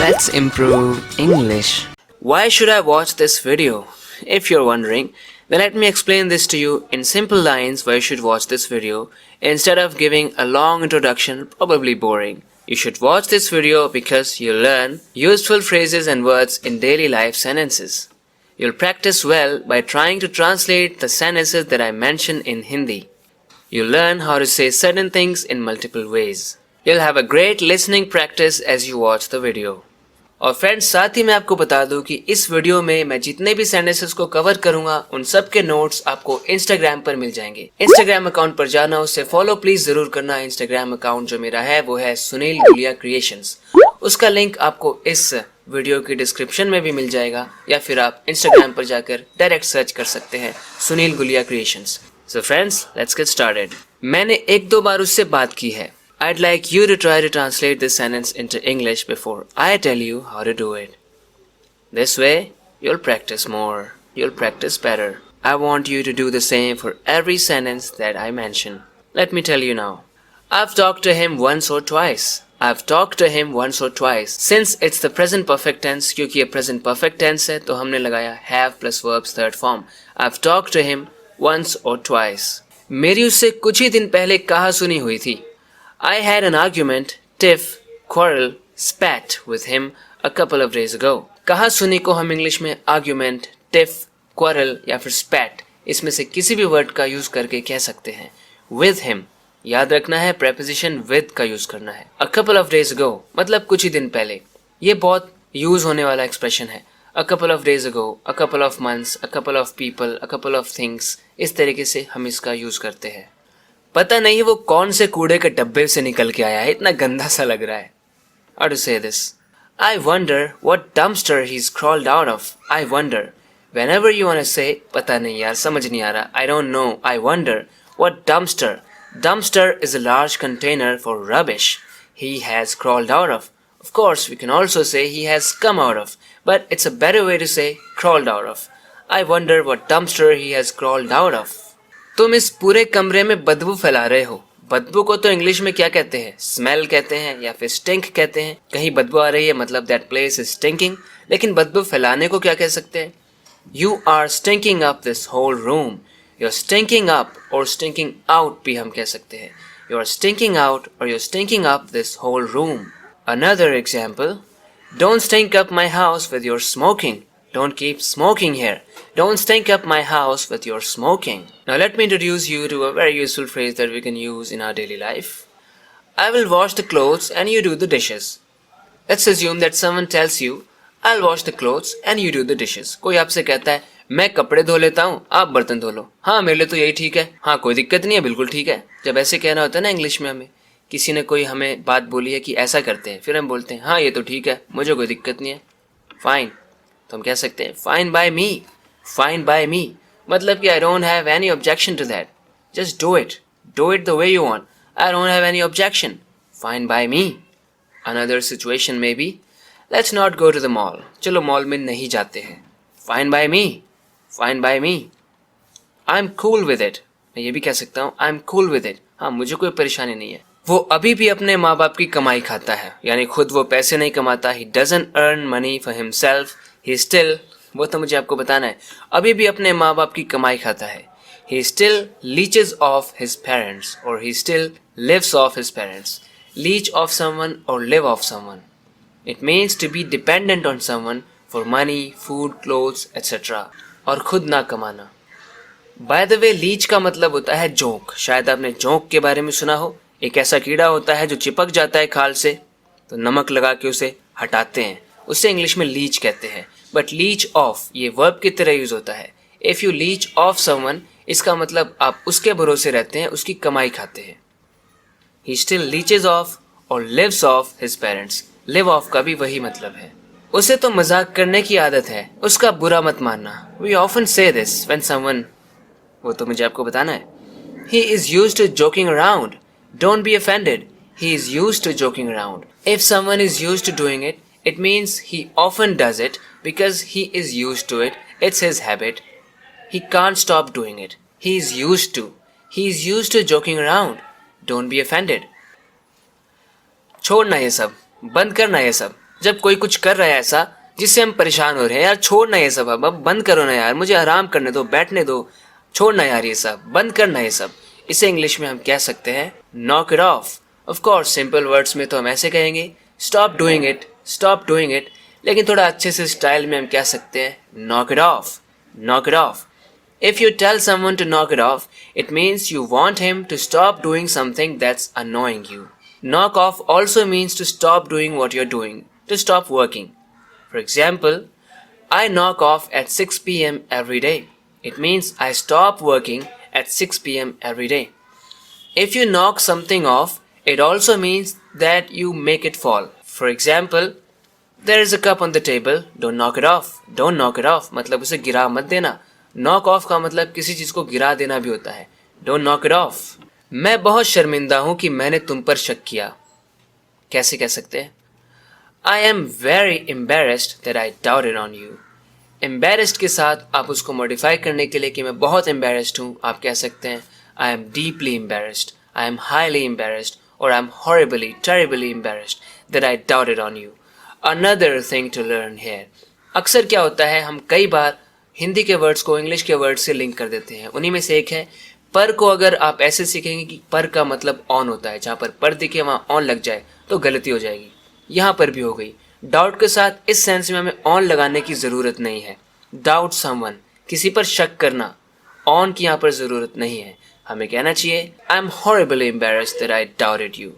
Let's improve English. Why should I watch this video? If you're wondering, then let me explain this to you in simple lines why you should watch this video instead of giving a long introduction, probably boring. You should watch this video because you'll learn useful phrases and words in daily life sentences. You'll practice well by trying to translate the sentences that I mention in Hindi. You'll learn how to say certain things in multiple ways. You'll have a great listening practice as you watch the video. और friends, साथ ही मैं आपको बता दूं कि इस video में मैं जितने भी सेंटेंसेस को कवर करूंगा उन सब के नोट्स आपको इंस्टाग्राम पर मिल जाएंगे. इंस्टाग्राम अकाउंट पर जाना, उससे फॉलो प्लीज जरूर करना. इंस्टाग्राम अकाउंट जो मेरा है वो है सुनील गुलिया क्रिएशंस. उसका लिंक आपको इस वीडियो की डिस्क्रिप्शन में भी मिल जाएगा या फिर आप इंस्टाग्राम पर जाकर डायरेक्ट सर्च कर सकते हैं Sunil Gulia creations. So friends, let's get started. मैंने एक दो बार उससे बात की है. I'd like you to try to translate this sentence into English before I tell you how to do it. This way, you'll practice more. You'll practice better. I want you to do the same for every sentence that I mention. Let me tell you now. I've talked to him once or twice. I've talked to him once or twice. Since it's the present perfect tense, क्योंकि ये present perfect tense है, तो हमने लगाया have plus verbs third form. I've talked to him once or twice. मेरी उससे कुछ ही दिन पहले कहा सुनी हुई थी. I had an argument, tiff, quarrel, spat with him a couple of days ago. कहा सुनी को हम इंग्लिश में argument, tiff, quarrel या फिर spat इसमें से किसी भी वर्ड का यूज करके कह सकते हैं. With him, याद रखना है preposition with का यूज करना है. A couple of days ago मतलब कुछ ही दिन पहले. ये बहुत यूज होने वाला एक्सप्रेशन है. A couple of days ago, a couple of months, a couple of people, a couple of things. इस तरीके से हम इसका यूज करते हैं. पता नहीं वो कौन से कूड़े के डब्बे से निकल के आया है, इतना गंदा सा लग रहा है. How to say this? I wonder what dumpster he's crawled out of. I wonder. Whenever you want to say, पता नहीं यार, समझ नहीं आ रहा. I don't know. I wonder what dumpster. Dumpster is a large container for rubbish. He has crawled out of. Of course, we can also say he has come out of, but it's a better way to say crawled out of. I wonder what dumpster he has crawled out of. तुम इस पूरे कमरे में बदबू फैला रहे हो. बदबू को तो इंग्लिश में क्या कहते हैं? स्मेल कहते हैं या फिर स्टिंक कहते हैं. कहीं बदबू आ रही है मतलब दैट प्लेस इज स्टिंकिंग. लेकिन बदबू फैलाने को क्या कह सकते हैं? You are stinking up this whole room. You are stinking up और स्टिंकिंग आउट भी हम कह सकते हैं. यू आर स्टिंकिंग आउट और you are stinking up this whole room. Another example, don't stink up my house with your smoking. Don't keep smoking here. Don't stink up my house with your smoking. Now let me introduce you to a very useful phrase that we can use in our daily life. I will wash the clothes and you do the dishes. Let's assume that someone tells you, I'll wash the clothes and you do the dishes. कोई आपसे कहता है, मैं कपड़े धो लेता हूँ, आप बर्तन धो लो. हाँ, मेरे लिए तो यही ठीक है. हाँ, कोई दिक्कत नहीं है, बिल्कुल ठीक है. जब ऐसे कहना होता है ना इंग्लिश में हमें, किसी ने कोई हमें बात बोली है कि ऐसा करते हैं, फिर हम बोलते हैं, हाँ ये तो ठीक है, मुझे कोई दिक्कत नहीं है. फाइन. तो हम कह सकते हैं fine by me. Fine by me मतलब कि I don't have any objection to that. Just do it the way you want. I don't have any objection. Fine by me. Another situation में B, let's not go to the mall. चलो mall में नहीं जाते हैं. Fine by me. Fine by me. I am cool with it. मैं ये भी कह सकता हूँ I am cool with it. हाँ, मुझे कोई परेशानी नहीं है. वो अभी भी अपने माँ बाप की कमाई खाता है, यानी खुद वो पैसे नहीं कमाता. He doesn't earn money for himself. He still, वो तो मुझे आपको बताना है, अभी भी अपने माँ बाप की कमाई खाता है. He still leeches off his parents or he still lives off his parents. Leech off someone or live off someone. It means to be dependent on someone for money, food, clothes, etc. और खुद ना कमाना. By the way, leech का मतलब होता है जोंक. शायद आपने जोंक के बारे में सुना हो. एक ऐसा कीड़ा होता है जो चिपक जाता है खाल से, तो नमक लगा के उसे हटाते हैं. उसे इंग्लिश में लीच कहते हैं. बट लीच ऑफ ये वर्ब की तरह यूज होता है. If you leech off someone, इसका मतलब आप उसके भरोसे रहते हैं, उसकी कमाई खाते हैं. ही स्टिल लीचेज ऑफ और lives off his parents. Live off का भी वही मतलब है. उसे तो मजाक करने की आदत है, उसका बुरा मत मानना. We often say this when someone, वो तो मुझे आपको बताना है. He is used to joking around. Don't be offended. He is used to joking around. If someone is used to doing it, it means he often does it because he is used to it. It's his habit. He can't stop doing it. He is used to. He is used to joking around. Don't be offended. छोड़ना ये सब, बंद करना ये सब. जब कोई कुछ कर रहा है ऐसा जिससे हम परेशान हो रहे हैं, यार छोड़ ना ये सब, अब बंद करो ना यार, मुझे आराम करने दो, बैठने दो, छोड़ ना यार ये सब, बंद करना ये सब। इसे इंग्लिश में हम कह सकते हैं knock it of. Of course simple words में तो हम ऐसे कहेंगे stop doing it, stop doing it, लेकिन थोड़ा अच्छे से स्टाइल में हम कह सकते हैं knock it of, knock it of. If you tell someone to knock it off, it means you want him to stop doing something that's annoying you. Knock off also means to stop doing what you're doing, to stop working. For example, I knock off at 6 p.m. every day. It means I stop working at 6 p.m. every day. If you knock something off, it also means that you make it fall. For example, there is a cup on the table, don't knock it off. Don't knock it off मतलब उसे गिरा मत देना। Knock off का मतलब किसी चीज को गिरा देना भी होता है, डोंट नॉक इट ऑफ। मैं बहुत शर्मिंदा हूं कि मैंने तुम पर शक किया। कैसे कह सकते हैं? I am very embarrassed that I doubted on you. Embarrassed के साथ आप उसको मॉडिफाई करने के लिए कि मैं बहुत एम्बेरेस्ड हूं, आप कह सकते हैं I am deeply embarrassed, I am highly embarrassed, और I am horribly terribly embarrassed that I doubted on you. Another thing to learn here, अक्सर क्या होता है हम कई बार हिंदी के वर्ड्स को इंग्लिश के वर्ड से लिंक कर देते हैं। उन्हीं में से एक है पर को अगर आप ऐसे सीखेंगे कि पर का मतलब ऑन होता है, जहाँ पर दिखे वहाँ ऑन लग जाए तो गलती हो जाएगी। यहाँ पर भी हो गई। डाउट के साथ इस सेंस में हमें ऑन लगाने की ज़रूरत नहीं है। डाउट समवन, किसी पर शक करना, ऑन की यहाँ पर ज़रूरत नहीं है। हमें कहना चाहिए आई am horribly embarrassed that I doubted you.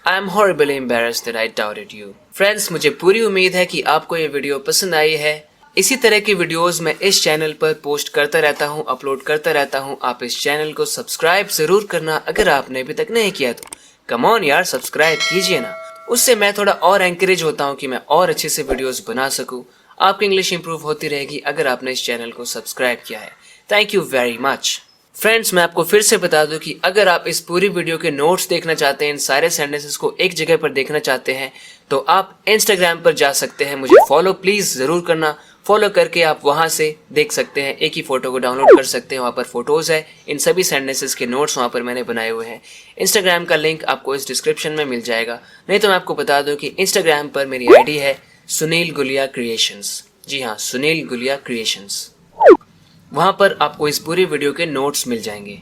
I am horribly embarrassed that I doubted you. Friends, मुझे पूरी उम्मीद है कि आपको ये वीडियो पसंद आई है। इसी तरह की वीडियोस मैं इस चैनल पर पोस्ट करता रहता हूं, अपलोड करता रहता हूं। आप इस चैनल को सब्सक्राइब जरूर करना अगर आपने अभी तक नहीं किया तो। कम ऑन यार, सब्सक्राइब कीजिए ना, उससे मैं थोड़ा और एंकरेज होता हूं कि मैं और अच्छे से वीडियोस बना सकूं। आपकी इंग्लिश इंप्रूव होती रहेगी अगर आपने इस चैनल को सब्सक्राइब किया है। Thank you very much. Friends, मैं आपको फिर से बता दूं कि अगर आप इस पूरी वीडियो के नोट्स देखना चाहते हैं, इन सारे सेंटेंसेस को एक जगह पर देखना चाहते हैं, तो आप इंस्टाग्राम पर जा सकते हैं। मुझे फॉलो प्लीज जरूर करना। फॉलो करके आप वहां से देख सकते हैं, एक ही फोटो को डाउनलोड कर सकते हैं। वहां पर फोटोज है, इन सभी सेंटेंसेस के नोट्स वहां पर मैंने बनाए हुए हैं। इंस्टाग्राम का लिंक आपको इस डिस्क्रिप्शन में मिल जाएगा। नहीं तो मैं आपको बता दूं कि इंस्टाग्राम पर मेरी आईडी है सुनील गुलिया क्रिएशंस। जी हाँ, सुनील गुलिया क्रिएशंस। वहां पर आपको इस पूरी वीडियो के नोट्स मिल जाएंगे।